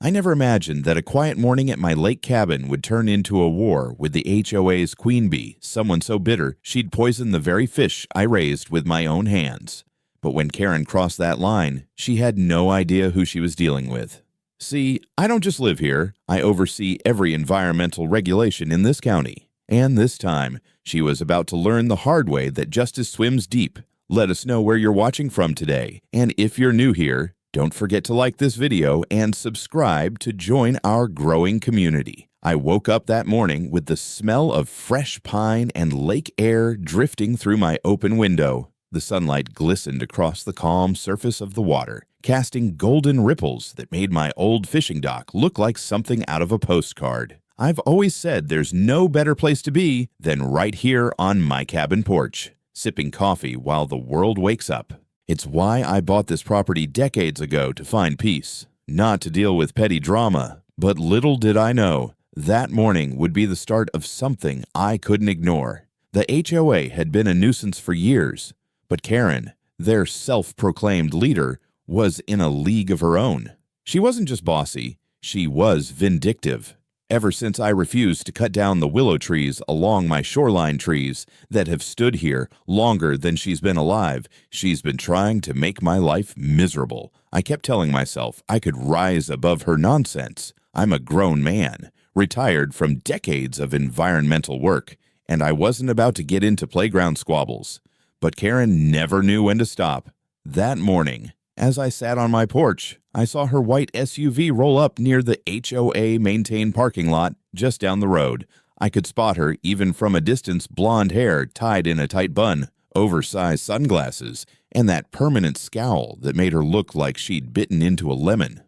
I never imagined that a quiet morning at my lake cabin would turn into a war with the HOA's queen bee, someone so bitter she'd poison the very fish I raised with my own hands. But when Karen crossed that line, she had no idea who she was dealing with. See, I don't just live here, I oversee every environmental regulation in this county. And this time, she was about to learn the hard way that justice swims deep. Let us know where you're watching from today, and if you're new here, don't forget to like this video and subscribe to join our growing community. I woke up that morning with the smell of fresh pine and lake air drifting through my open window. The sunlight glistened across the calm surface of the water, casting golden ripples that made my old fishing dock look like something out of a postcard. I've always said there's no better place to be than right here on my cabin porch, sipping coffee while the world wakes up. It's why I bought this property decades ago, to find peace, not to deal with petty drama. But little did I know, that morning would be the start of something I couldn't ignore. The HOA had been a nuisance for years, but Karen, their self-proclaimed leader, was in a league of her own. She wasn't just bossy, she was vindictive. Ever since I refused to cut down the willow trees along my shoreline trees that have stood here longer than she's been alive, she's been trying to make my life miserable. I kept telling myself I could rise above her nonsense. I'm a grown man, retired from decades of environmental work, and I wasn't about to get into playground squabbles. But Karen never knew when to stop. That morning, as I sat on my porch, I saw her white SUV roll up near the HOA-maintained parking lot just down the road. I could spot her even from a distance, blonde hair tied in a tight bun, oversized sunglasses, and that permanent scowl that made her look like she'd bitten into a lemon.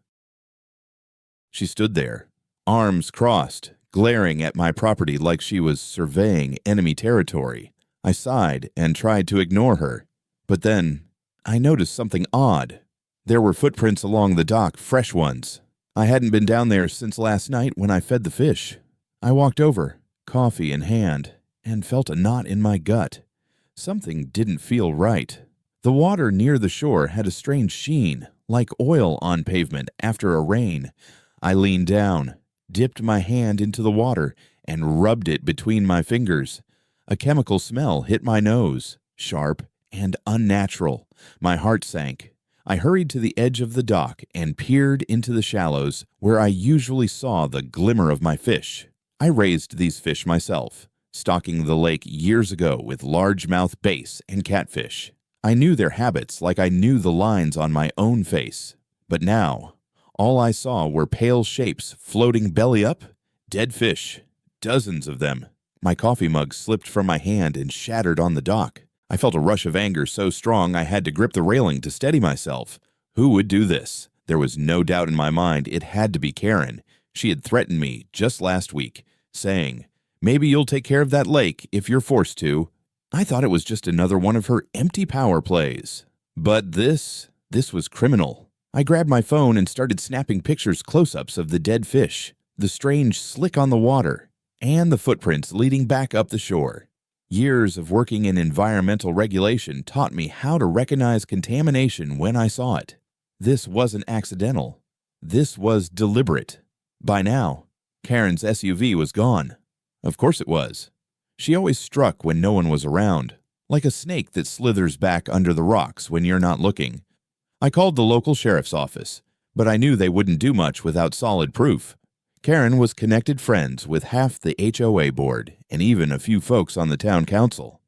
She stood there, arms crossed, glaring at my property like she was surveying enemy territory. I sighed and tried to ignore her, but then I noticed something odd. There were footprints along the dock, fresh ones. I hadn't been down there since last night when I fed the fish. I walked over, coffee in hand, and felt a knot in my gut. Something didn't feel right. The water near the shore had a strange sheen, like oil on pavement after a rain. I leaned down, dipped my hand into the water, and rubbed it between my fingers. A chemical smell hit my nose, sharp and unnatural. My heart sank. I hurried to the edge of the dock and peered into the shallows where I usually saw the glimmer of my fish. I raised these fish myself, stocking the lake years ago with largemouth bass and catfish. I knew their habits like I knew the lines on my own face. But now, all I saw were pale shapes floating belly up, dead fish, dozens of them. My coffee mug slipped from my hand and shattered on the dock. I felt a rush of anger so strong I had to grip the railing to steady myself. Who would do this? There was no doubt in my mind it had to be Karen. She had threatened me just last week, saying, "Maybe you'll take care of that lake if you're forced to." I thought it was just another one of her empty power plays. But this was criminal. I grabbed my phone and started snapping pictures, close-ups of the dead fish, the strange slick on the water, and the footprints leading back up the shore. Years of working in environmental regulation taught me how to recognize contamination when I saw it. This wasn't accidental. This was deliberate. By now, Karen's SUV was gone. Of course it was. She always struck when no one was around, like a snake that slithers back under the rocks when you're not looking. I called the local sheriff's office, but I knew they wouldn't do much without solid proof. Karen was connected friends with half the HOA board and even a few folks on the town council.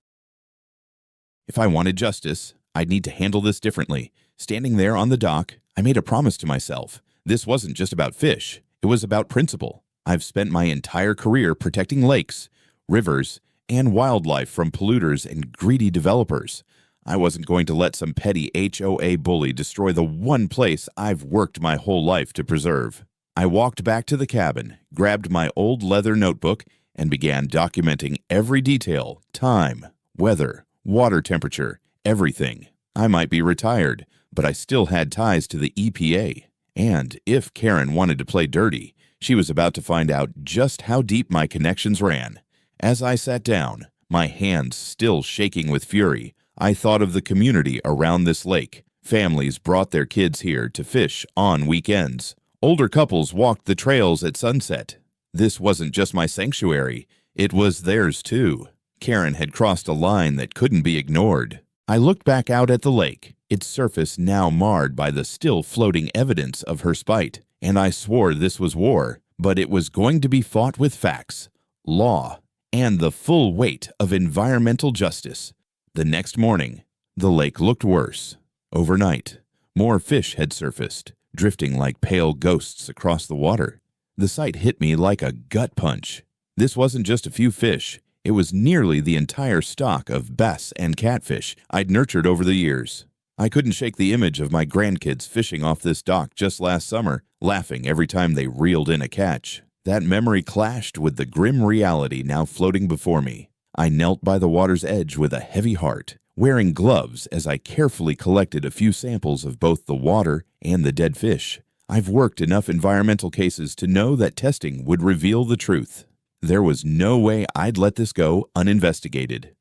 If I wanted justice, I'd need to handle this differently. Standing there on the dock, I made a promise to myself. This wasn't just about fish. It was about principle. I've spent my entire career protecting lakes, rivers, and wildlife from polluters and greedy developers. I wasn't going to let some petty HOA bully destroy the one place I've worked my whole life to preserve. I walked back to the cabin, grabbed my old leather notebook, and began documenting every detail, time, weather, water temperature, everything. I might be retired, but I still had ties to the EPA. And if Karen wanted to play dirty, she was about to find out just how deep my connections ran. As I sat down, my hands still shaking with fury, I thought of the community around this lake. Families brought their kids here to fish on weekends. Older couples walked the trails at sunset. This wasn't just my sanctuary, it was theirs too. Karen had crossed a line that couldn't be ignored. I looked back out at the lake, its surface now marred by the still floating evidence of her spite, and I swore this was war, but it was going to be fought with facts, law, and the full weight of environmental justice. The next morning, the lake looked worse. Overnight, more fish had surfaced, drifting like pale ghosts across the water. The sight hit me like a gut punch. This wasn't just a few fish. It was nearly the entire stock of bass and catfish I'd nurtured over the years. I couldn't shake the image of my grandkids fishing off this dock just last summer, laughing every time they reeled in a catch. That memory clashed with the grim reality now floating before me. I knelt by the water's edge with a heavy heart, wearing gloves as I carefully collected a few samples of both the water and the dead fish. I've worked enough environmental cases to know that testing would reveal the truth. There was no way I'd let this go uninvestigated.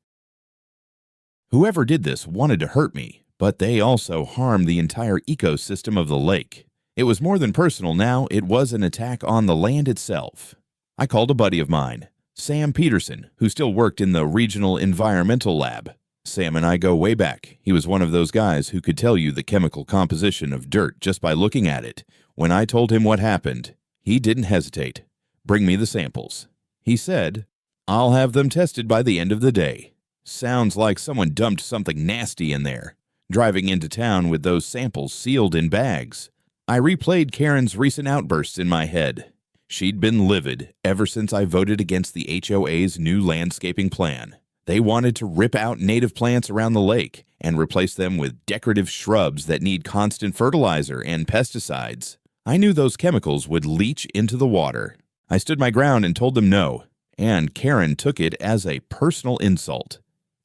Whoever did this wanted to hurt me, but they also harmed the entire ecosystem of the lake. It was more than personal now, it was an attack on the land itself. I called a buddy of mine, Sam Peterson, who still worked in the regional environmental lab. Sam and I go way back. He was one of those guys who could tell you the chemical composition of dirt just by looking at it. When I told him what happened, he didn't hesitate. Bring me the samples. He said, I'll have them tested by the end of the day. Sounds like someone dumped something nasty in there. Driving into town with those samples sealed in bags. I replayed Karen's recent outbursts in my head. She'd been livid ever since I voted against the HOA's new landscaping plan. They wanted to rip out native plants around the lake and replace them with decorative shrubs that need constant fertilizer and pesticides. I knew those chemicals would leach into the water. I stood my ground and told them no, and Karen took it as a personal insult.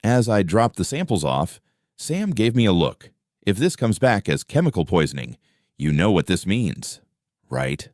As I dropped the samples off, Sam gave me a look. If this comes back as chemical poisoning, you know what this means, right?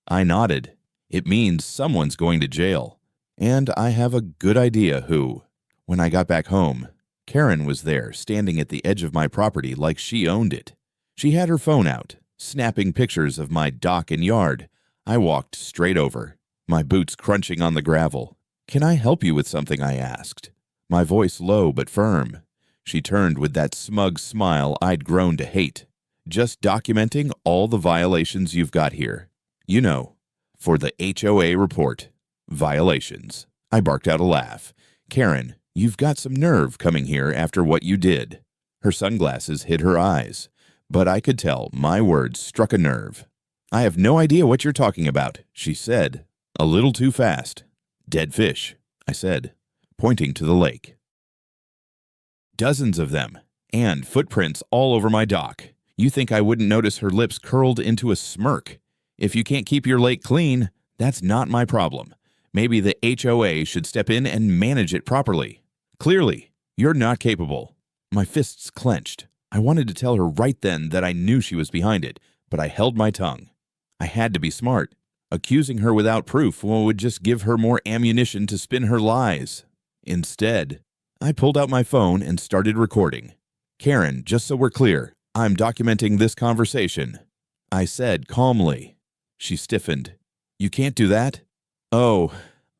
I nodded. It means someone's going to jail, and I have a good idea who. When I got back home, Karen was there, standing at the edge of my property like she owned it. She had her phone out, snapping pictures of my dock and yard. I walked straight over, my boots crunching on the gravel. "Can I help you with something?" I asked, my voice low but firm. She turned with that smug smile I'd grown to hate. "Just documenting all the violations you've got here. You know, for the HOA report. Violations." I barked out a laugh. "Karen, you've got some nerve coming here after what you did." Her sunglasses hid her eyes, but I could tell my words struck a nerve. "I have no idea what you're talking about," she said, a little too fast. "Dead fish," I said, pointing to the lake. "Dozens of them, and footprints all over my dock. You think I wouldn't notice?" Her lips curled into a smirk. "If you can't keep your lake clean, that's not my problem. Maybe the HOA should step in and manage it properly. Clearly, you're not capable." My fists clenched. I wanted to tell her right then that I knew she was behind it, but I held my tongue. I had to be smart. Accusing her without proof would just give her more ammunition to spin her lies. Instead, I pulled out my phone and started recording. "Karen, just so we're clear, I'm documenting this conversation," I said calmly. She stiffened. "You can't do that?" "Oh,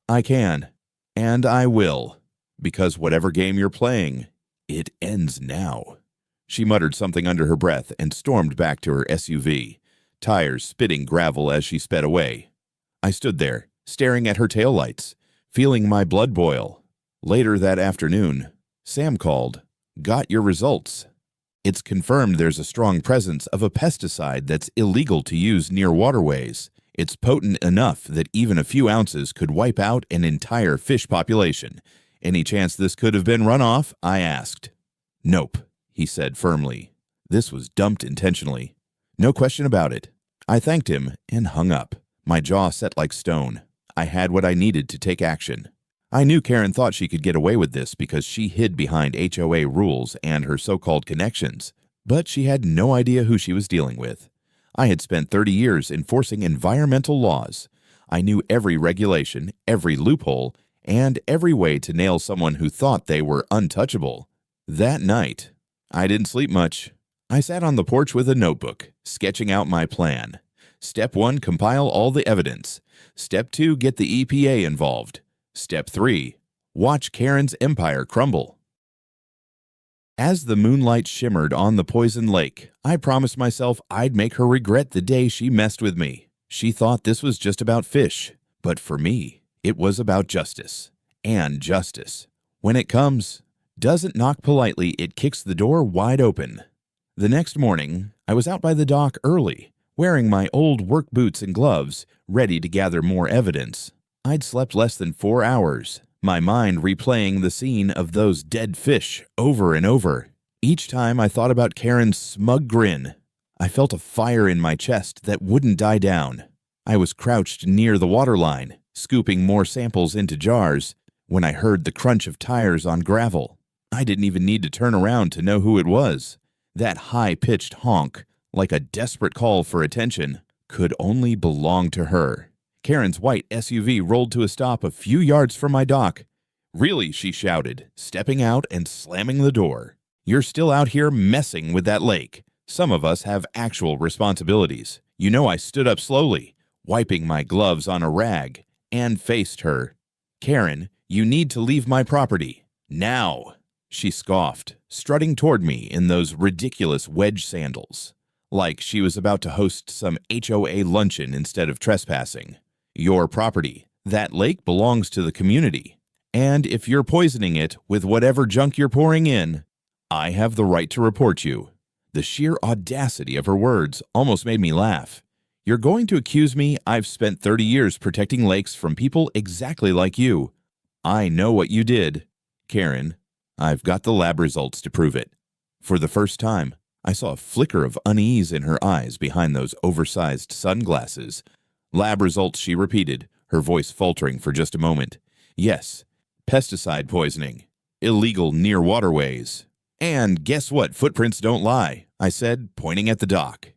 I can. And I will. Because whatever game you're playing, it ends now." She muttered something under her breath and stormed back to her SUV, tires spitting gravel as she sped away. I stood there, staring at her taillights, feeling my blood boil. Later that afternoon, Sam called. "Got your results. It's confirmed there's a strong presence of a pesticide that's illegal to use near waterways. It's potent enough that even a few ounces could wipe out an entire fish population. Any chance this could have been run off?" I asked. "Nope," he said firmly. This was dumped intentionally. No question about it. I thanked him and hung up, my jaw set like stone. I had what I needed to take action. I knew Karen thought she could get away with this because she hid behind HOA rules and her so-called connections, but she had no idea who she was dealing with. I had spent 30 years enforcing environmental laws. I knew every regulation, every loophole, and every way to nail someone who thought they were untouchable. That night, I didn't sleep much. I sat on the porch with a notebook, sketching out my plan. Step 1, compile all the evidence. Step 2, get the EPA involved. Step 3, watch Karen's empire crumble. As the moonlight shimmered on the poison lake, I promised myself I'd make her regret the day she messed with me. She thought this was just about fish, but for me, it was about justice. And justice, when it comes, doesn't knock politely, it kicks the door wide open. The next morning, I was out by the dock early, wearing my old work boots and gloves, ready to gather more evidence. I'd slept less than 4 hours, my mind replaying the scene of those dead fish over and over. Each time I thought about Karen's smug grin, I felt a fire in my chest that wouldn't die down. I was crouched near the waterline, scooping more samples into jars, when I heard the crunch of tires on gravel. I didn't even need to turn around to know who it was. That high-pitched honk, like a desperate call for attention, could only belong to her. Karen's white SUV rolled to a stop a few yards from my dock. "Really?" she shouted, stepping out and slamming the door. "You're still out here messing with that lake. Some of us have actual responsibilities." You know, I stood up slowly, wiping my gloves on a rag, and faced her. "Karen, you need to leave my property. Now!" She scoffed, strutting toward me in those ridiculous wedge sandals, like she was about to host some HOA luncheon instead of trespassing. "Your property. That lake belongs to the community. And if you're poisoning it with whatever junk you're pouring in, I have the right to report you." The sheer audacity of her words almost made me laugh. "You're going to accuse me I've spent 30 years protecting lakes from people exactly like you. I know what you did. Karen, I've got the lab results to prove it." For the first time, I saw a flicker of unease in her eyes behind those oversized sunglasses. "Lab results," she repeated, her voice faltering for just a moment. "Yes, pesticide poisoning, illegal near waterways. And guess what? Footprints don't lie," I said, pointing at the dock.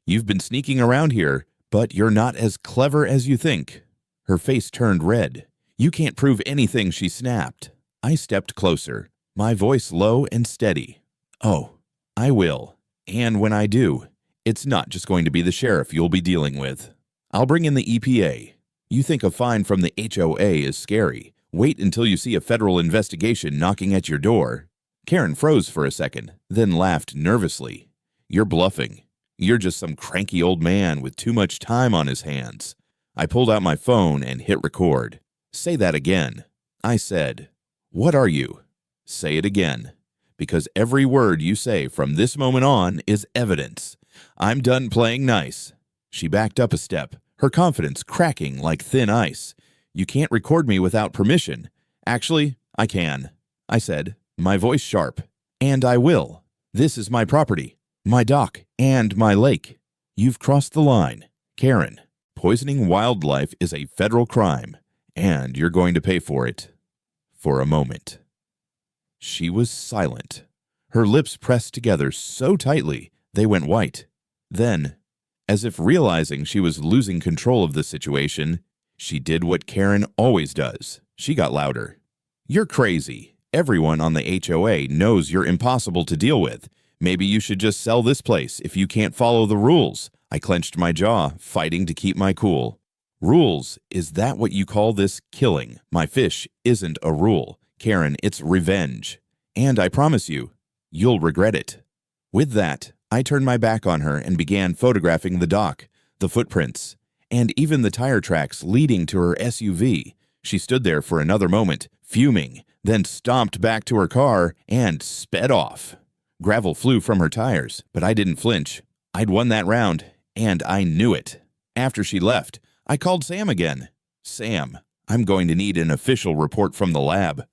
"You've been sneaking around here, but you're not as clever as you think." Her face turned red. "You can't prove anything," she snapped. I stepped closer, my voice low and steady. "Oh, I will. And when I do, it's not just going to be the sheriff you'll be dealing with. I'll bring in the EPA. You think a fine from the HOA is scary. Wait until you see a federal investigation knocking at your door." Karen froze for a second, then laughed nervously. "You're bluffing. You're just some cranky old man with too much time on his hands." I pulled out my phone and hit record. "Say that again." I said. "What are you?" "Say it again. Because every word you say from this moment on is evidence. I'm done playing nice." She backed up a step, her confidence cracking like thin ice. "You can't record me without permission." "Actually, I can," I said, my voice sharp. "And I will. This is my property, my dock, and my lake. You've crossed the line. Karen, poisoning wildlife is a federal crime, and you're going to pay for it." For a moment, she was silent. Her lips pressed together so tightly they went white. Then, as if realizing she was losing control of the situation, she did what Karen always does. She got louder. "You're crazy. Everyone on the HOA knows you're impossible to deal with. Maybe you should just sell this place if you can't follow the rules." I clenched my jaw, fighting to keep my cool. "Rules? Is that what you call this killing? My fish isn't a rule. Karen, it's revenge. And I promise you, you'll regret it." With that, I turned my back on her and began photographing the dock, the footprints, and even the tire tracks leading to her SUV. She stood there for another moment, fuming, then stomped back to her car and sped off. Gravel flew from her tires, but I didn't flinch. I'd won that round, and I knew it. After she left, I called Sam again. "Sam, I'm going to need an official report from the lab."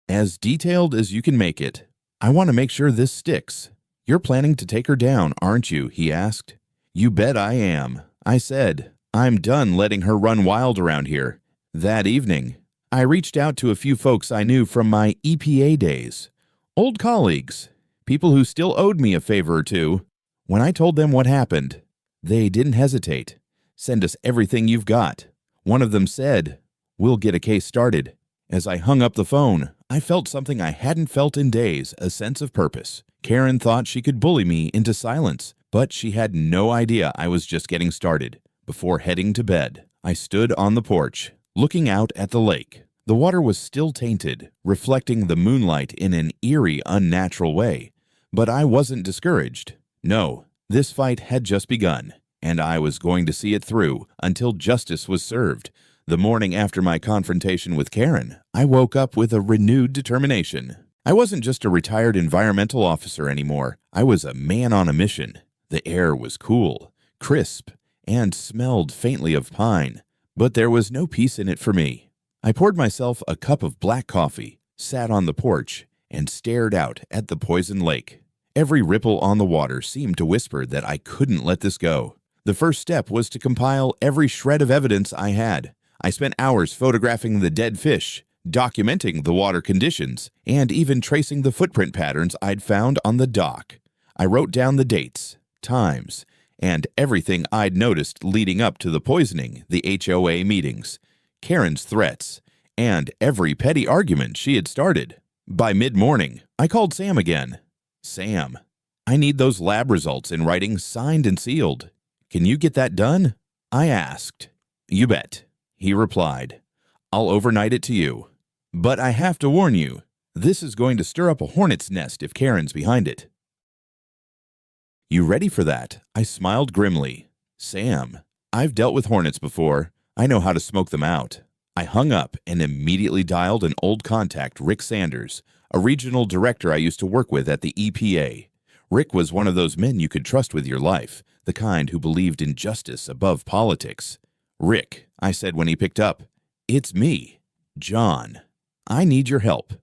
"As detailed as you can make it. I want to make sure this sticks." "You're planning to take her down, aren't you?" he asked. "You bet I am," I said. "I'm done letting her run wild around here." That evening, I reached out to a few folks I knew from my EPA days. Old colleagues, people who still owed me a favor or two. When I told them what happened, they didn't hesitate. "Send us everything you've got." One of them said, "We'll get a case started." As I hung up the phone, I felt something I hadn't felt in days, a sense of purpose. Karen thought she could bully me into silence, but she had no idea I was just getting started. Before heading to bed, I stood on the porch, looking out at the lake. The water was still tainted, reflecting the moonlight in an eerie, unnatural way. But I wasn't discouraged. No, this fight had just begun, and I was going to see it through until justice was served. The morning after my confrontation with Karen, I woke up with a renewed determination. I wasn't just a retired environmental officer anymore. I was a man on a mission. The air was cool, crisp, and smelled faintly of pine, but there was no peace in it for me. I poured myself a cup of black coffee, sat on the porch, and stared out at the poison lake. Every ripple on the water seemed to whisper that I couldn't let this go. The first step was to compile every shred of evidence I had. I spent hours photographing the dead fish, documenting the water conditions, and even tracing the footprint patterns I'd found on the dock. I wrote down the dates, times, and everything I'd noticed leading up to the poisoning, the HOA meetings, Karen's threats, and every petty argument she had started. By mid-morning, I called Sam again. Sam, I need those lab results in writing signed and sealed. Can you get that done? I asked. You bet. He replied, I'll overnight it to you. But I have to warn you, this is going to stir up a hornet's nest if Karen's behind it. You ready for that? I smiled grimly. Sam, I've dealt with hornets before. I know how to smoke them out. I hung up and immediately dialed an old contact, Rick Sanders, a regional director I used to work with at the EPA. Rick was one of those men you could trust with your life, the kind who believed in justice above politics. Rick, I said when he picked up, it's me, John. I need your help.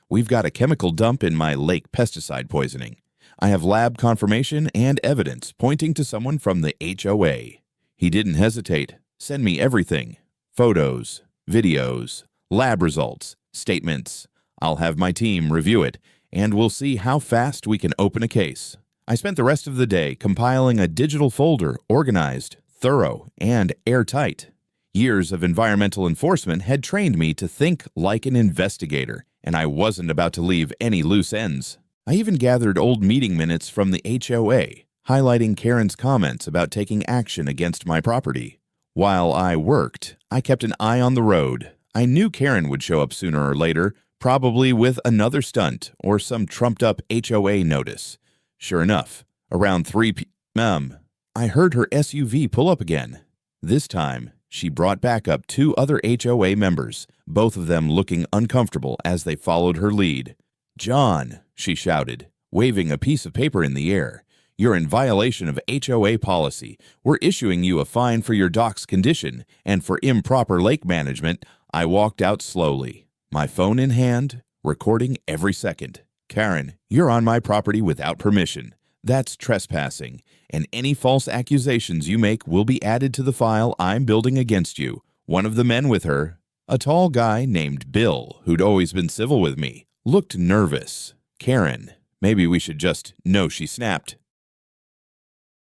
We've got a chemical dump in my lake pesticide poisoning. I have lab confirmation and evidence pointing to someone from the HOA. He didn't hesitate. Send me everything. Photos, videos, lab results, statements. I'll have my team review it, and we'll see how fast we can open a case. I spent the rest of the day compiling a digital folder, organized, thorough, and airtight. Years of environmental enforcement had trained me to think like an investigator, and I wasn't about to leave any loose ends. I even gathered old meeting minutes from the HOA, highlighting Karen's comments about taking action against my property. While I worked, I kept an eye on the road. I knew Karen would show up sooner or later, probably with another stunt or some trumped-up HOA notice. Sure enough, around 3 p.m., I heard her SUV pull up again. This time, she brought back up 2 other HOA members, both of them looking uncomfortable as they followed her lead. John, she shouted, waving a piece of paper in the air. You're in violation of HOA policy. We're issuing you a fine for your dock's condition and for improper lake management. I walked out slowly, my phone in hand, recording every second. Karen, you're on my property without permission. That's trespassing, and any false accusations you make will be added to the file I'm building against you. One of the men with her, a tall guy named Bill, who'd always been civil with me, looked nervous. Karen, maybe we should just... No, she snapped.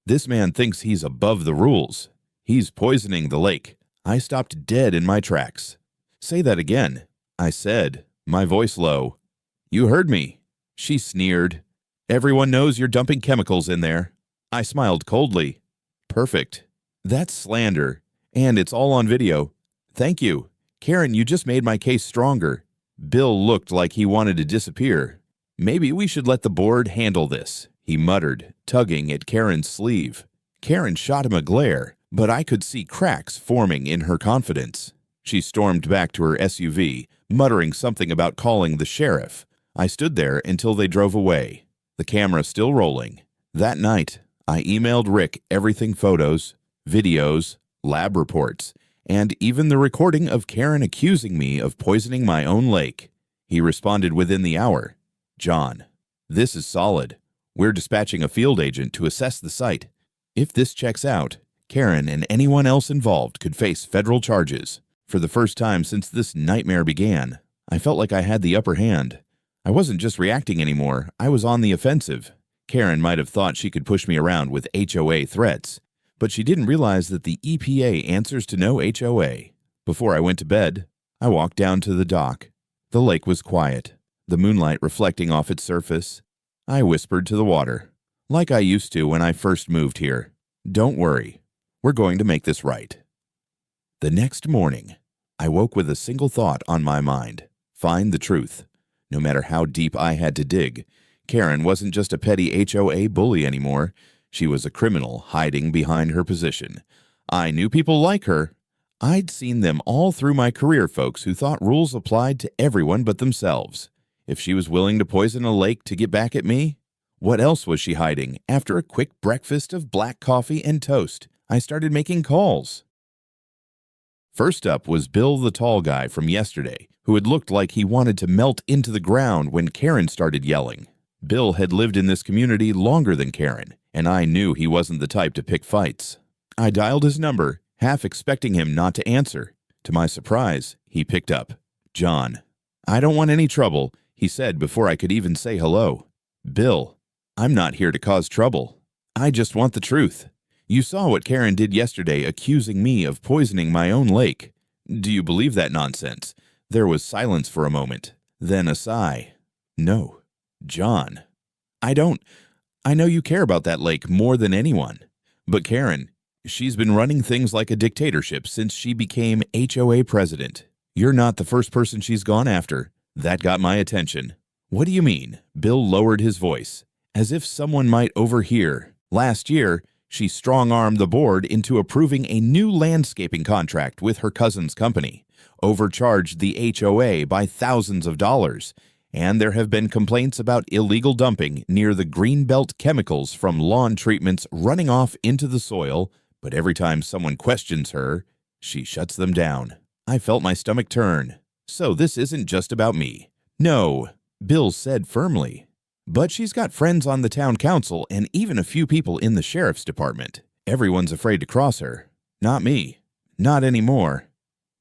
This man thinks he's above the rules. He's poisoning the lake. I stopped dead in my tracks. Say that again, I said, my voice low. You heard me. She sneered. Everyone knows you're dumping chemicals in there. I smiled coldly. Perfect. That's slander, and it's all on video. Thank you. Karen, you just made my case stronger. Bill looked like he wanted to disappear. Maybe we should let the board handle this, he muttered, tugging at Karen's sleeve. Karen shot him a glare, but I could see cracks forming in her confidence. She stormed back to her SUV, muttering something about calling the sheriff. I stood there until they drove away, the camera still rolling. That night, I emailed Rick everything: photos, videos, lab reports, and even the recording of Karen accusing me of poisoning my own lake. He responded within the hour. John, this is solid. We're dispatching a field agent to assess the site. If this checks out, Karen and anyone else involved could face federal charges. For the first time since this nightmare began, I felt like I had the upper hand. I wasn't just reacting anymore, I was on the offensive. Karen might have thought she could push me around with HOA threats, but she didn't realize that the EPA answers to no HOA. Before I went to bed, I walked down to the dock, The lake was quiet, the moonlight reflecting off its surface. I whispered to the water, like I used to when I first moved here. Don't worry, we're going to make this right. The next morning, I woke with a single thought on my mind: find the truth. No matter how deep I had to dig, Karen wasn't just a petty HOA bully anymore. She was a criminal hiding behind her position. I knew people like her. I'd seen them all through my career, folks who thought rules applied to everyone but themselves. If she was willing to poison a lake to get back at me, what else was she hiding? After a quick breakfast of black coffee and toast, I started making calls. First up was Bill, the tall guy from yesterday, who had looked like he wanted to melt into the ground when Karen started yelling. Bill had lived in this community longer than Karen, and I knew he wasn't the type to pick fights. I dialed his number, half expecting him not to answer. To my surprise, he picked up. "John, I don't want any trouble," he said before I could even say hello. "Bill, I'm not here to cause trouble. I just want the truth. You saw what Karen did yesterday, accusing me of poisoning my own lake. Do you believe that nonsense?" There was silence for a moment, then a sigh. "No, John, I don't. I know you care about that lake more than anyone. But Karen, she's been running things like a dictatorship since she became HOA president. You're not the first person she's gone after. That got my attention." "What do you mean?" Bill lowered his voice, as if someone might overhear. "Last year, she strong-armed the board into approving a new landscaping contract with her cousin's company, overcharged the HOA by thousands of dollars, and there have been complaints about illegal dumping near the greenbelt chemicals from lawn treatments running off into the soil, but every time someone questions her, she shuts them down." I felt my stomach turn. "So this isn't just about me." "No," Bill said firmly. "But she's got friends on the town council and even a few people in the sheriff's department. Everyone's afraid to cross her. Not me. Not anymore."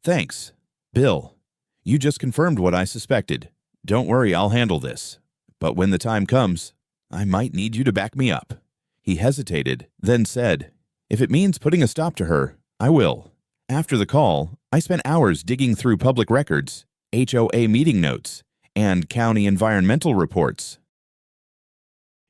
"Thanks, Bill. You just confirmed what I suspected. Don't worry, I'll handle this. But when the time comes, I might need you to back me up." He hesitated, then said, "If it means putting a stop to her, I will." After the call, I spent hours digging through public records, HOA meeting notes, and county environmental reports.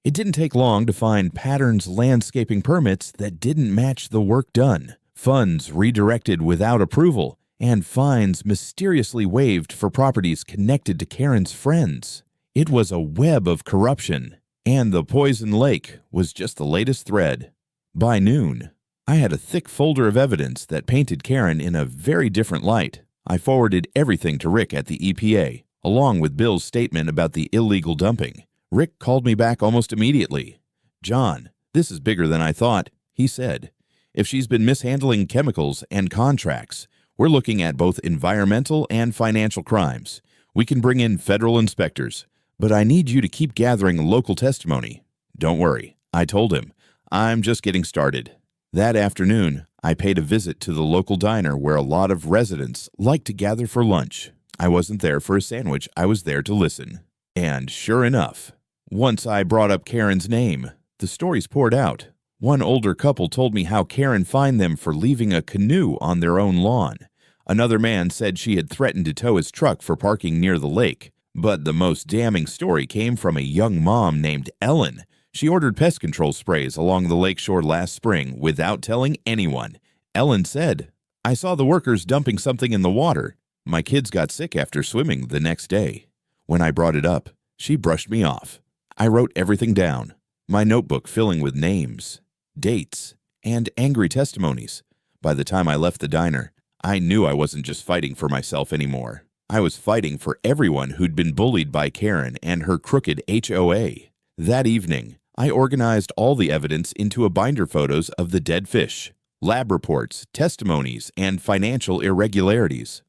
It didn't take long to find patterns landscaping permits that didn't match the work done, funds redirected without approval, and fines mysteriously waived for properties connected to Karen's friends. It was a web of corruption, and the poison lake was just the latest thread. By noon, I had a thick folder of evidence that painted Karen in a very different light. I forwarded everything to Rick at the EPA, along with Bill's statement about the illegal dumping. Rick called me back almost immediately. "John, this is bigger than I thought," he said. "If she's been mishandling chemicals and contracts, we're looking at both environmental and financial crimes. We can bring in federal inspectors, but I need you to keep gathering local testimony." "Don't worry," I told him. "I'm just getting started." That afternoon, I paid a visit to the local diner where a lot of residents like to gather for lunch. I wasn't there for a sandwich, I was there to listen. And sure enough, once I brought up Karen's name, the stories poured out. One older couple told me how Karen fined them for leaving a canoe on their own lawn. Another man said she had threatened to tow his truck for parking near the lake. But the most damning story came from a young mom named Ellen. She ordered pest control sprays along the lakeshore last spring without telling anyone. Ellen said, "I saw the workers dumping something in the water. My kids got sick after swimming the next day." When I brought it up, she brushed me off. I wrote everything down, my notebook filling with names, dates, and angry testimonies. By the time I left the diner, I knew I wasn't just fighting for myself anymore. I was fighting for everyone who'd been bullied by Karen and her crooked HOA. That evening, I organized all the evidence into a binder: photos of the dead fish, lab reports, testimonies, and financial irregularities.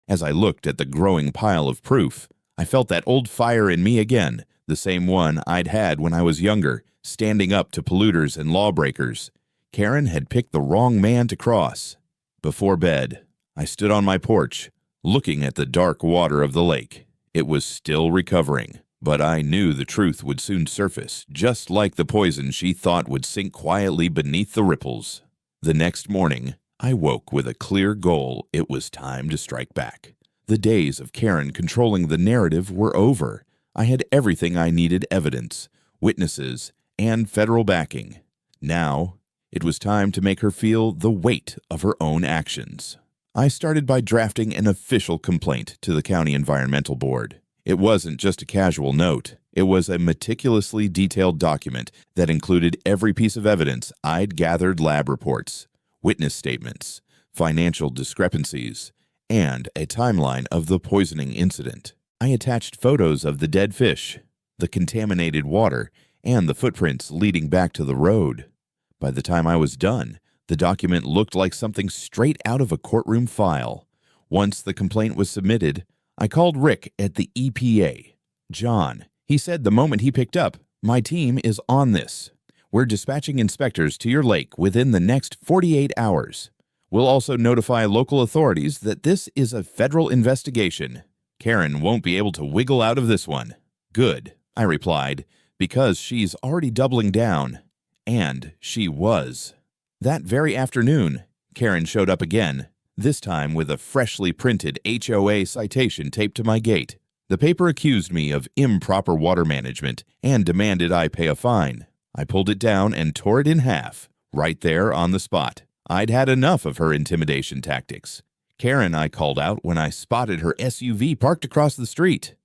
As I looked at the growing pile of proof, I felt that old fire in me again, the same one I'd had when I was younger, standing up to polluters and lawbreakers. Karen had picked the wrong man to cross. Before bed, I stood on my porch, looking at the dark water of the lake. It was still recovering, but I knew the truth would soon surface, just like the poison she thought would sink quietly beneath the ripples. The next morning, I woke with a clear goal. It was time to strike back. The days of Karen controlling the narrative were over. I had everything I needed: evidence, witnesses, and federal backing. Now, it was time to make her feel the weight of her own actions. I started by drafting an official complaint to the County Environmental Board. It wasn't just a casual note. It was a meticulously detailed document that included every piece of evidence I'd gathered: lab reports, witness statements, financial discrepancies, and a timeline of the poisoning incident. I attached photos of the dead fish, the contaminated water, and the footprints leading back to the road. By the time I was done, the document looked like something straight out of a courtroom file. Once the complaint was submitted, I called Rick at the EPA. John, he said the moment he picked up, "My team is on this. We're dispatching inspectors to your lake within the next 48 hours. We'll also notify local authorities that this is a federal investigation. Karen won't be able to wiggle out of this one." "Good," I replied, because she's already doubling down. And she was. That very afternoon, Karen showed up again, this time with a freshly printed HOA citation taped to my gate. The paper accused me of improper water management and demanded I pay a fine. I pulled it down and tore it in half, right there on the spot. I'd had enough of her intimidation tactics. Karen, I called out when I spotted her SUV parked across the street.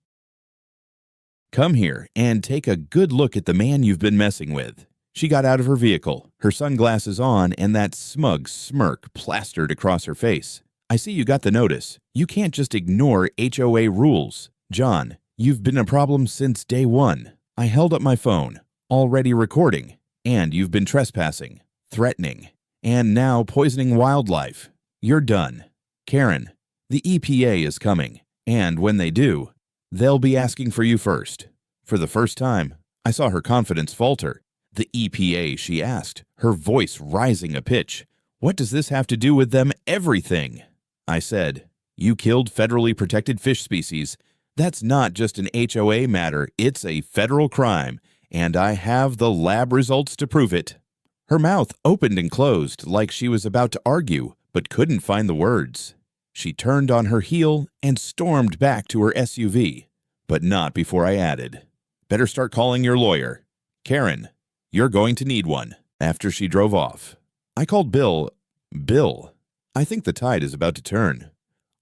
"Come here and take a good look at the man you've been messing with." She got out of her vehicle, her sunglasses on, and that smug smirk plastered across her face. "I see you got the notice. You can't just ignore HOA rules. John, you've been a problem since day one." I held up my phone. "Already recording. And you've been trespassing, threatening, and now poisoning wildlife. You're done. Karen, the EPA is coming, and when they do, they'll be asking for you first." For the first time, I saw her confidence falter. "The EPA," she asked, her voice rising a pitch. "What does this have to do with them?" "Everything." I said, "You killed federally protected fish species. That's not just an HOA matter, it's a federal crime, and I have the lab results to prove it." Her mouth opened and closed like she was about to argue, but couldn't find the words. She turned on her heel and stormed back to her SUV, but not before I added, "Better start calling your lawyer. Karen, you're going to need one." After she drove off, I called Bill. "Bill, I think the tide is about to turn.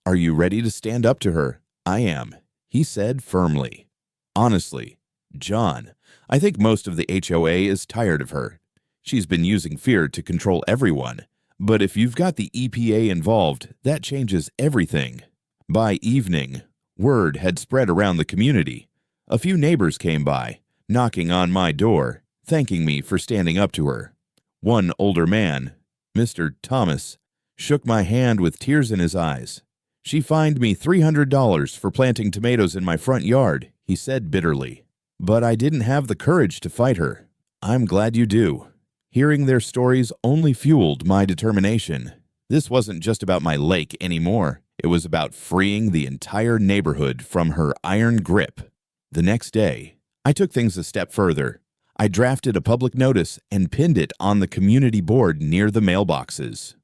Are you ready to stand up to her?" "I am," he said firmly. "Honestly, John, I think most of the HOA is tired of her. She's been using fear to control everyone. But if you've got the EPA involved, that changes everything." By evening, word had spread around the community. A few neighbors came by, knocking on my door, thanking me for standing up to her. One older man, Mr. Thomas, shook my hand with tears in his eyes. "She fined me $300 for planting tomatoes in my front yard," he said bitterly. "But I didn't have the courage to fight her. I'm glad you do." Hearing their stories only fueled my determination. This wasn't just about my lake anymore. It was about freeing the entire neighborhood from her iron grip. The next day, I took things a step further. I drafted a public notice and pinned it on the community board near the mailboxes.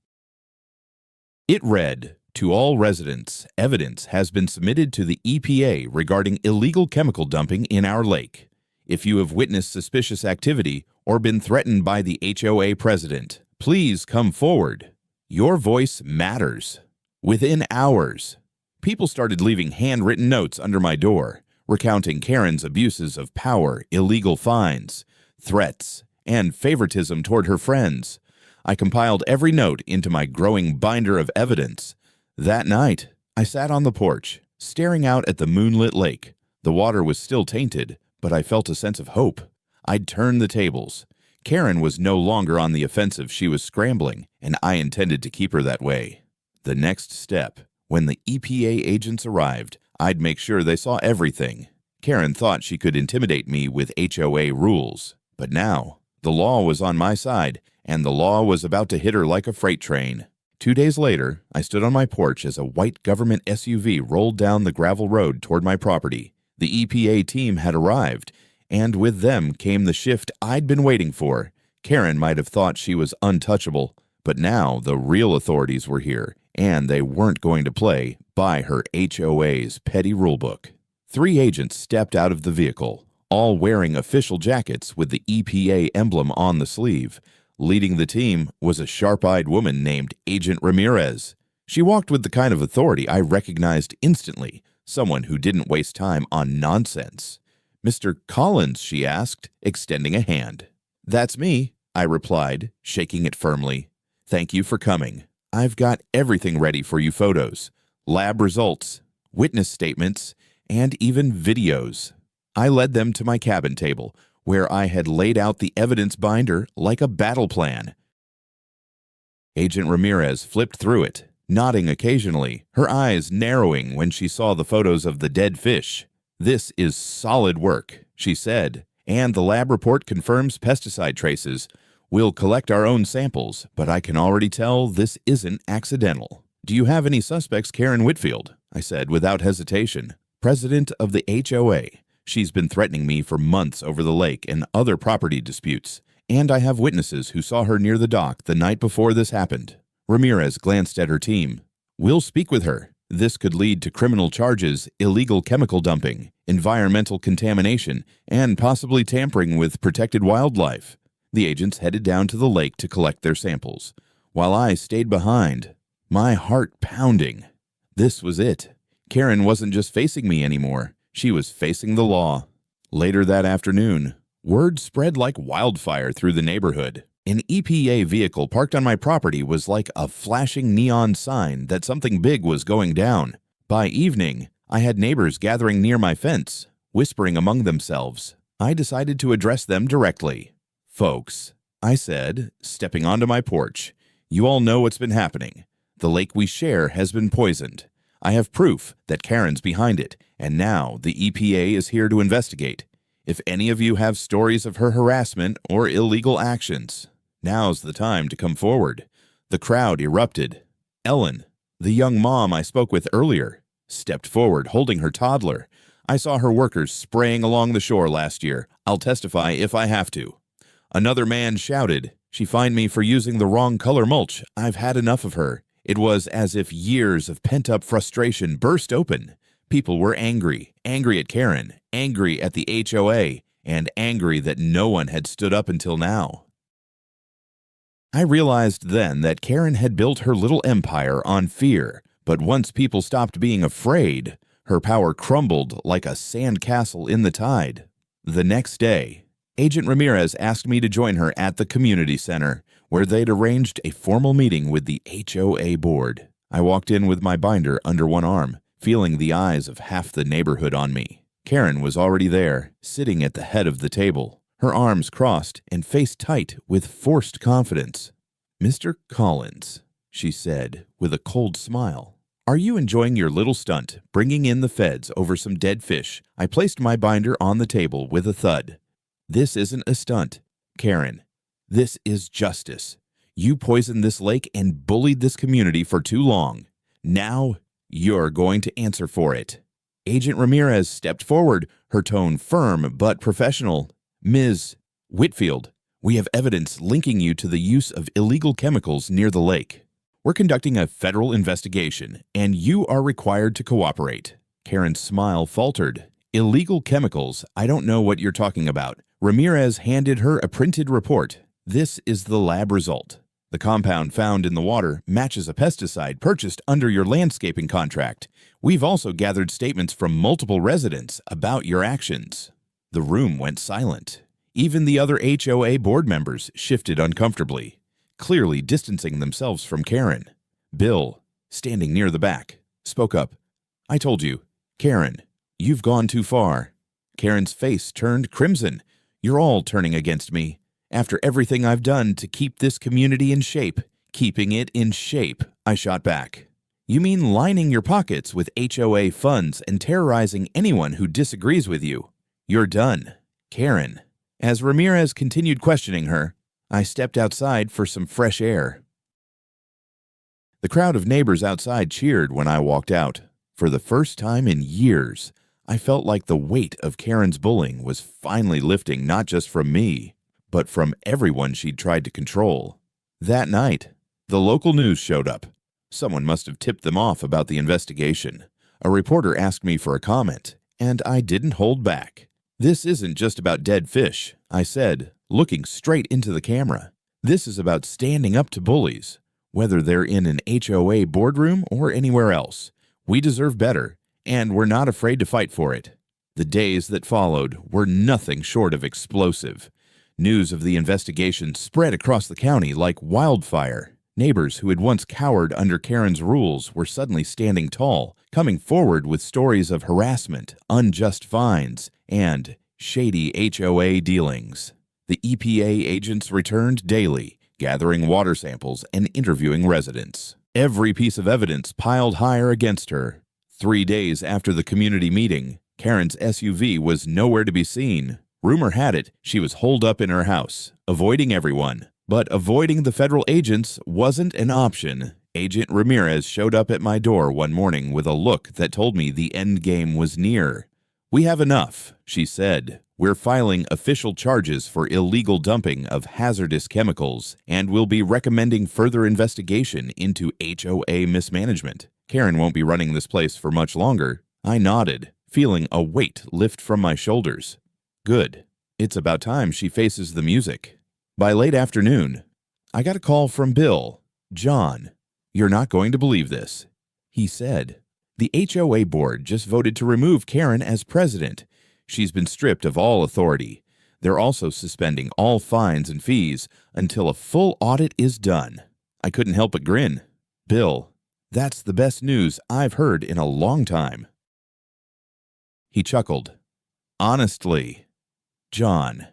It read, "To all residents, evidence has been submitted to the EPA regarding illegal chemical dumping in our lake. If you have witnessed suspicious activity or been threatened by the HOA president, please come forward. Your voice matters." Within hours, people started leaving handwritten notes under my door, recounting Karen's abuses of power, illegal fines, threats, and favoritism toward her friends. I compiled every note into my growing binder of evidence. That night, I sat on the porch, staring out at the moonlit lake. The water was still tainted, but I felt a sense of hope. I'd turned the tables. Karen was no longer on the offensive. She was scrambling, and I intended to keep her that way. The next step, when the EPA agents arrived, I'd make sure they saw everything. Karen thought she could intimidate me with HOA rules. But now, the law was on my side, and the law was about to hit her like a freight train. 2 days later, I stood on my porch as a white government SUV rolled down the gravel road toward my property. The EPA team had arrived, and with them came the shift I'd been waiting for. Karen might have thought she was untouchable, but now the real authorities were here, and they weren't going to play by her HOA's petty rulebook. 3 agents stepped out of the vehicle, all wearing official jackets with the EPA emblem on the sleeve. Leading the team was a sharp-eyed woman named Agent Ramirez. She walked with the kind of authority I recognized instantly, someone who didn't waste time on nonsense. "Mr. Collins," she asked, extending a hand. "That's me," I replied, shaking it firmly. "Thank you for coming. I've got everything ready for you: photos, lab results, witness statements, and even videos." I led them to my cabin table, where I had laid out the evidence binder like a battle plan. Agent Ramirez flipped through it, nodding occasionally, her eyes narrowing when she saw the photos of the dead fish. "This is solid work," she said, "and the lab report confirms pesticide traces. We'll collect our own samples, but I can already tell this isn't accidental." "Do you have any suspects, Karen Whitfield?" I said without hesitation. "President of the HOA. She's been threatening me for months over the lake and other property disputes, and I have witnesses who saw her near the dock the night before this happened." Ramirez glanced at her team. "We'll speak with her. This could lead to criminal charges, illegal chemical dumping, environmental contamination, and possibly tampering with protected wildlife." The agents headed down to the lake to collect their samples, while I stayed behind, my heart pounding. This was it. Karen wasn't just facing me anymore. She was facing the law. Later that afternoon, word spread like wildfire through the neighborhood. An EPA vehicle parked on my property was like a flashing neon sign that something big was going down. By evening, I had neighbors gathering near my fence, whispering among themselves. I decided to address them directly. "Folks," I said, stepping onto my porch, "you all know what's been happening. The lake we share has been poisoned. I have proof that Karen's behind it, and now the EPA is here to investigate. If any of you have stories of her harassment or illegal actions, now's the time to come forward." The crowd erupted. Ellen, the young mom I spoke with earlier, stepped forward holding her toddler. "I saw her workers spraying along the shore last year. I'll testify if I have to." Another man shouted, "She fined me for using the wrong color mulch. I've had enough of her." It was as if years of pent-up frustration burst open. People were angry at Karen, angry at the HOA, and angry that no one had stood up until now. I realized then that Karen had built her little empire on fear, but once people stopped being afraid, her power crumbled like a sandcastle in the tide. The next day, Agent Ramirez asked me to join her at the community center, where they'd arranged a formal meeting with the HOA board. I walked in with my binder under one arm, feeling the eyes of half the neighborhood on me. Karen was already there, sitting at the head of the table, her arms crossed and face tight with forced confidence. "Mr. Collins," she said with a cold smile, "are you enjoying your little stunt, bringing in the feds over some dead fish?" I placed my binder on the table with a thud. "This isn't a stunt, Karen. This is justice. You poisoned this lake and bullied this community for too long. Now you're going to answer for it." Agent Ramirez stepped forward, her tone firm but professional. "Ms. Whitfield, we have evidence linking you to the use of illegal chemicals near the lake. We're conducting a federal investigation, and you are required to cooperate." Karen's smile faltered. "Illegal chemicals? I don't know what you're talking about." Ramirez handed her a printed report. "This is the lab result. The compound found in the water matches a pesticide purchased under your landscaping contract. We've also gathered statements from multiple residents about your actions." The room went silent. Even the other HOA board members shifted uncomfortably, clearly distancing themselves from Karen. Bill, standing near the back, spoke up. "I told you, Karen, you've gone too far." Karen's face turned crimson. "You're all turning against me. After everything I've done to keep this community in shape, keeping it in shape," I shot back. "You mean lining your pockets with HOA funds and terrorizing anyone who disagrees with you? You're done, Karen." As Ramirez continued questioning her, I stepped outside for some fresh air. The crowd of neighbors outside cheered when I walked out. For the first time in years, I felt like the weight of Karen's bullying was finally lifting not just from me, but from everyone she'd tried to control. That night, the local news showed up. Someone must have tipped them off about the investigation. A reporter asked me for a comment, and I didn't hold back. "This isn't just about dead fish," I said, looking straight into the camera. "This is about standing up to bullies, whether they're in an HOA boardroom or anywhere else. We deserve better, and we're not afraid to fight for it." The days that followed were nothing short of explosive. News of the investigation spread across the county like wildfire. Neighbors who had once cowered under Karen's rules were suddenly standing tall, coming forward with stories of harassment, unjust fines, and shady HOA dealings. The EPA agents returned daily, gathering water samples and interviewing residents. Every piece of evidence piled higher against her. 3 days after the community meeting, Karen's SUV was nowhere to be seen. Rumor had it she was holed up in her house, avoiding everyone. But avoiding the federal agents wasn't an option. Agent Ramirez showed up at my door one morning with a look that told me the end game was near. "We have enough," she said. "We're filing official charges for illegal dumping of hazardous chemicals, and we'll be recommending further investigation into HOA mismanagement. Karen won't be running this place for much longer." I nodded, feeling a weight lift from my shoulders. Good. It's about time she faces the music. By late afternoon, I got a call from Bill. "John, you're not going to believe this," he said. "The HOA board just voted to remove Karen as president. She's been stripped of all authority. They're also suspending all fines and fees until a full audit is done." I couldn't help but grin. "Bill, that's the best news I've heard in a long time." He chuckled. "Honestly, John,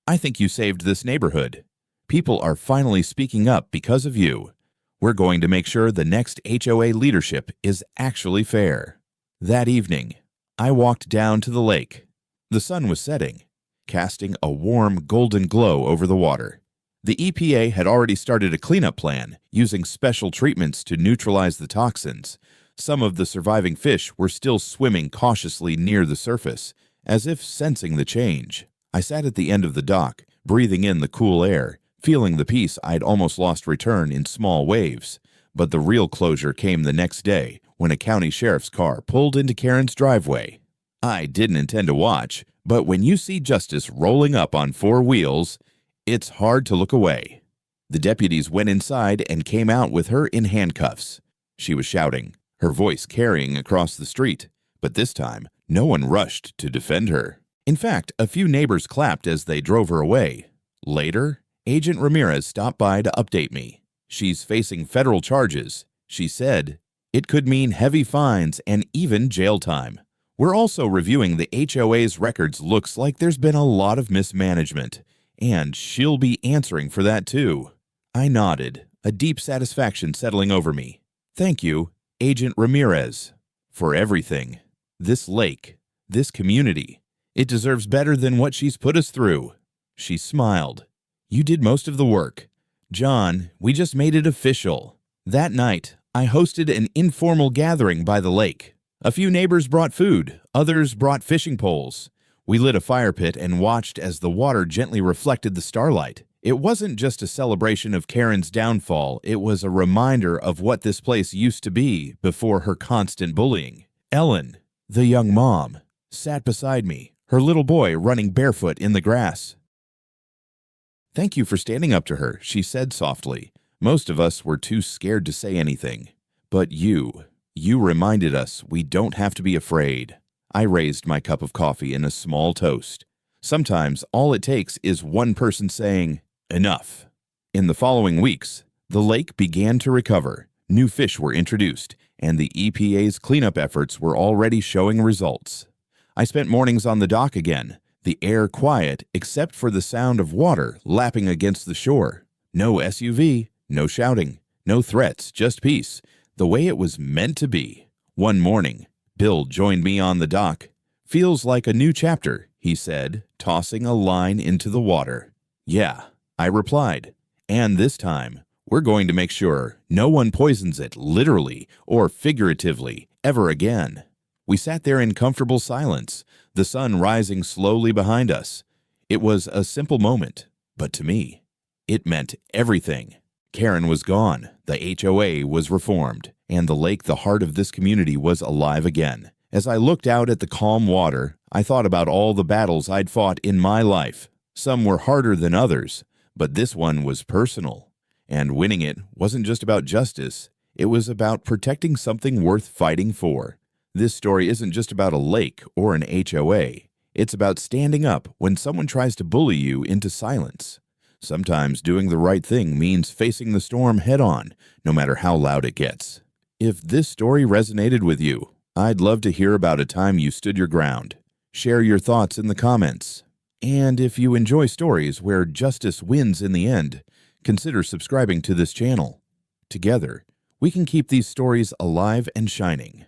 I think you saved this neighborhood. People are finally speaking up because of you. We're going to make sure the next HOA leadership is actually fair." That evening, I walked down to the lake. The sun was setting, casting a warm golden glow over the water. The EPA had already started a cleanup plan, using special treatments to neutralize the toxins. Some of the surviving fish were still swimming cautiously near the surface, as if sensing the change. I sat at the end of the dock, breathing in the cool air, feeling the peace I'd almost lost return in small waves. But the real closure came the next day, when a county sheriff's car pulled into Karen's driveway. I didn't intend to watch, but when you see justice rolling up on 4 wheels, it's hard to look away. The deputies went inside and came out with her in handcuffs. She was shouting, her voice carrying across the street, but this time, no one rushed to defend her. In fact, a few neighbors clapped as they drove her away. Later, Agent Ramirez stopped by to update me. "She's facing federal charges," she said. "It could mean heavy fines and even jail time. We're also reviewing the HOA's records. Looks like there's been a lot of mismanagement, and she'll be answering for that too." I nodded, a deep satisfaction settling over me. "Thank you, Agent Ramirez, for everything. This lake, this community. It deserves better than what she's put us through." She smiled. "You did most of the work. John, we just made it official." That night, I hosted an informal gathering by the lake. A few neighbors brought food, others brought fishing poles. We lit a fire pit and watched as the water gently reflected the starlight. It wasn't just a celebration of Karen's downfall, it was a reminder of what this place used to be before her constant bullying. Ellen, the young mom, sat beside me, her little boy running barefoot in the grass. "Thank you for standing up to her," she said softly. "Most of us were too scared to say anything. But you reminded us we don't have to be afraid." I raised my cup of coffee in a small toast. Sometimes all it takes is one person saying, "Enough." In the following weeks, the lake began to recover. New fish were introduced, and the EPA's cleanup efforts were already showing results. I spent mornings on the dock again, the air quiet except for the sound of water lapping against the shore. No SUV, no shouting, no threats, just peace, the way it was meant to be. One morning, Bill joined me on the dock. "Feels like a new chapter," he said, tossing a line into the water. "Yeah," I replied, "and this time, we're going to make sure no one poisons it literally or figuratively ever again." We sat there in comfortable silence, the sun rising slowly behind us. It was a simple moment, but to me, it meant everything. Karen was gone, the HOA was reformed, and the lake, the heart of this community, was alive again. As I looked out at the calm water, I thought about all the battles I'd fought in my life. Some were harder than others, but this one was personal. And winning it wasn't just about justice, it was about protecting something worth fighting for. This story isn't just about a lake or an HOA. It's about standing up when someone tries to bully you into silence. Sometimes doing the right thing means facing the storm head-on, no matter how loud it gets. If this story resonated with you, I'd love to hear about a time you stood your ground. Share your thoughts in the comments. And if you enjoy stories where justice wins in the end, consider subscribing to this channel. Together, we can keep these stories alive and shining.